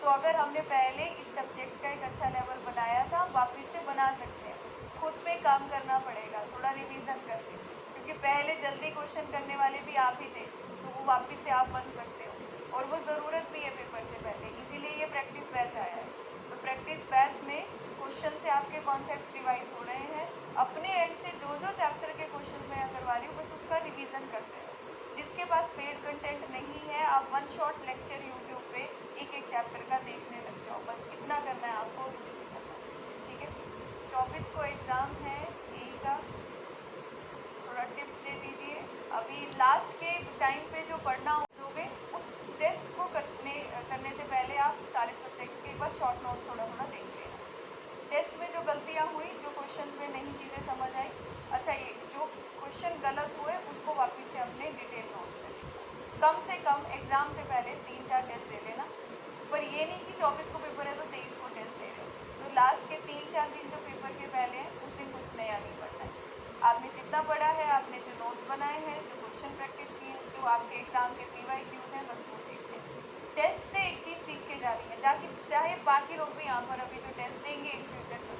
तो अगर हमने पहले इस सब्जेक्ट का एक अच्छा लेवल बनाया था, वापस से बना सकते हैं। खुद पे काम करना पड़ेगा, थोड़ा रिवीजन करके, क्योंकि पहले जल्दी क्वेश्चन करने वाले भी आप ही थे, तो वो वापस से आप बन सकते हो, और वो ज़रूरत भी है पेपर से पहले, इसीलिए ये प्रैक्टिस बैच आया है। तो प्रैक्टिस बैच में क्वेश्चन से आपके कॉन्सेप्ट रिवाइज हो रहे हैं, अपने एंड से जो जो चैप्टर के क्वेश्चन मैं करवा रही हूँ बस उसका रिवीजन करते हैं। जिसके पास पेड कंटेंट नहीं है, आप वन शॉट लेक्चर यूट्यूब पे एक एक चैप्टर का देखने लग जाओ, बस इतना करना है आपको, ठीक है। 24 को एग्ज़ाम है यही का, थोड़ा टिप्स दे दीजिए। अभी लास्ट के टाइम पे जो पढ़ना होगे उस टेस्ट को करने से पहले आप सारे सब्जेक्ट के एक बार शॉर्ट नोट थोड़ा थोड़ा देख लेना। टेस्ट में जो गलतियाँ हुई, जो क्वेश्चन में नहीं चीज़ें समझ आई, अच्छा ये जो क्वेश्चन गलत हुए उसको वापस से अपने डिटेल नोट्स में लिखना। कम से कम एग्ज़ाम से पहले 3-4 टेस्ट दे लेना, पर ये नहीं कि 24 को पेपर है तो 23 को टेस्ट दे रहे हो। तो लास्ट के 3-4 दिन जो पेपर के पहले हैं उस दिन कुछ नया नहीं पढ़ना है। आपने जितना पढ़ा है, आपने जो नोट्स बनाए हैं, जो क्वेश्चन प्रैक्टिस की है, जो आपके एग्ज़ाम के PYQs हैं, बस वो देख लें। टेस्ट से एक चीज़ सीख के जा रही है, जाके चाहे बाकी लोग भी यहाँ पर अभी जो टेस्ट देंगे इन फ्यूचर में,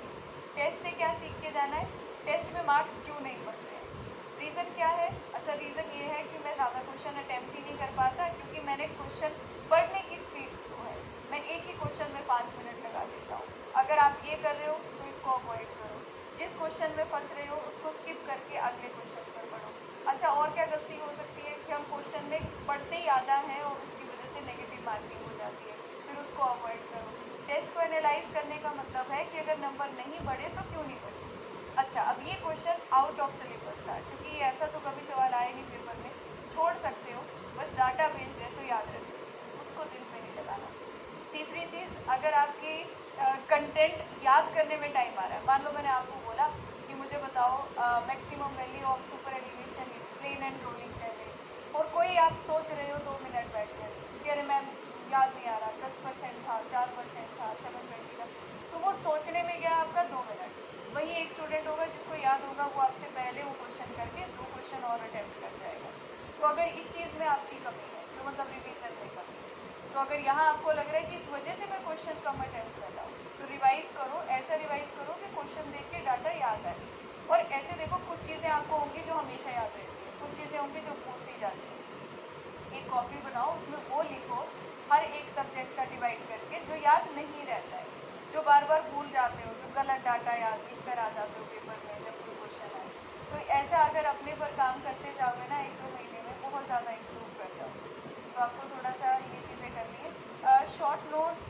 टेस्ट से क्या सीख के जाना है, टेस्ट में मार्क्स क्यों नहीं बढ़ रहे हैं, रीज़न क्या है। अच्छा रीज़न ये है कि मैं ज़्यादा क्वेश्चन अटैम्प्ट ही नहीं कर पाता, क्योंकि मैंने क्वेश्चन पढ़ने की स्पीड स्लो है, मैं एक ही क्वेश्चन में 5 मिनट लगा देता हूँ। अगर आप ये कर रहे हो तो इसको अवॉइड करो, जिस क्वेश्चन में फंस रहे हो उसको स्किप करके अगले क्वेश्चन पर पढ़ो। अच्छा और क्या गलती हो सकती है कि हम क्वेश्चन में पढ़ते ही आधा है और उसकी वजह से नेगेटिव मार्किंग हो जाती है, फिर उसको अवॉइड करो। टेस्ट को एनालाइज करने का मतलब है कि अगर नंबर नहीं बढ़े तो क्यों नहीं बढ़े। अच्छा अब ये क्वेश्चन आउट ऑफ सिलेबस था, क्योंकि ऐसा तो कभी सवाल आए नहीं पेपर में, छोड़ सकते हो, बस डाटा बेस्ड है तो याद रख सकते हो, उसको दिल पे नहीं लगाना। तीसरी चीज़, अगर आपकी कंटेंट याद करने में टाइम आ रहा है, मान लो मैंने आपको बोला कि मुझे बताओ maximum value of super elevation plane and rolling terrain, और कोई आप सोच रहे हो 2 मिनट बैठ कर कि अरे मैम याद नहीं आ रहा, 10% था, 4% था, 720 था, तो वो सोचने में गया आपका 2 मिनट। वही एक स्टूडेंट होगा जिसको याद होगा, वो आपसे पहले वो क्वेश्चन करके 2 क्वेश्चन और अटैम्प्ट कर जाएगा। तो अगर इस चीज़ में आपकी कमी है, तो मतलब रिवीजन में कमी है, तो अगर यहाँ आपको लग रहा है कि इस वजह से मैं क्वेश्चन कम अटैम्प्ट कर रहा हूँ, तो रिवाइज़ करो, ऐसा रिवाइज़ करो कि क्वेश्चन देख के डाटा याद आए। और ऐसे देखो, कुछ चीज़ें आपको होंगी जो हमेशा याद रहती है, कुछ चीज़ें होंगी जो भूलती जाती है। एक कॉपी बनाओ, उसमें वो लिखो हर एक सब्जेक्ट का डिवाइड करके जो याद नहीं रहता है, जो बार बार भूल जाते हो, जो गलत डाटा याद लिख कर आ जाते हो पेपर में जब कोई क्वेश्चन आए। तो ऐसा अगर अपने पर काम करते जाओगे ना 1-2 महीने में बहुत ज़्यादा इम्प्रूव कर जाओगे। तो आपको थोड़ा सा ये चीज़ें करनी है। Short notes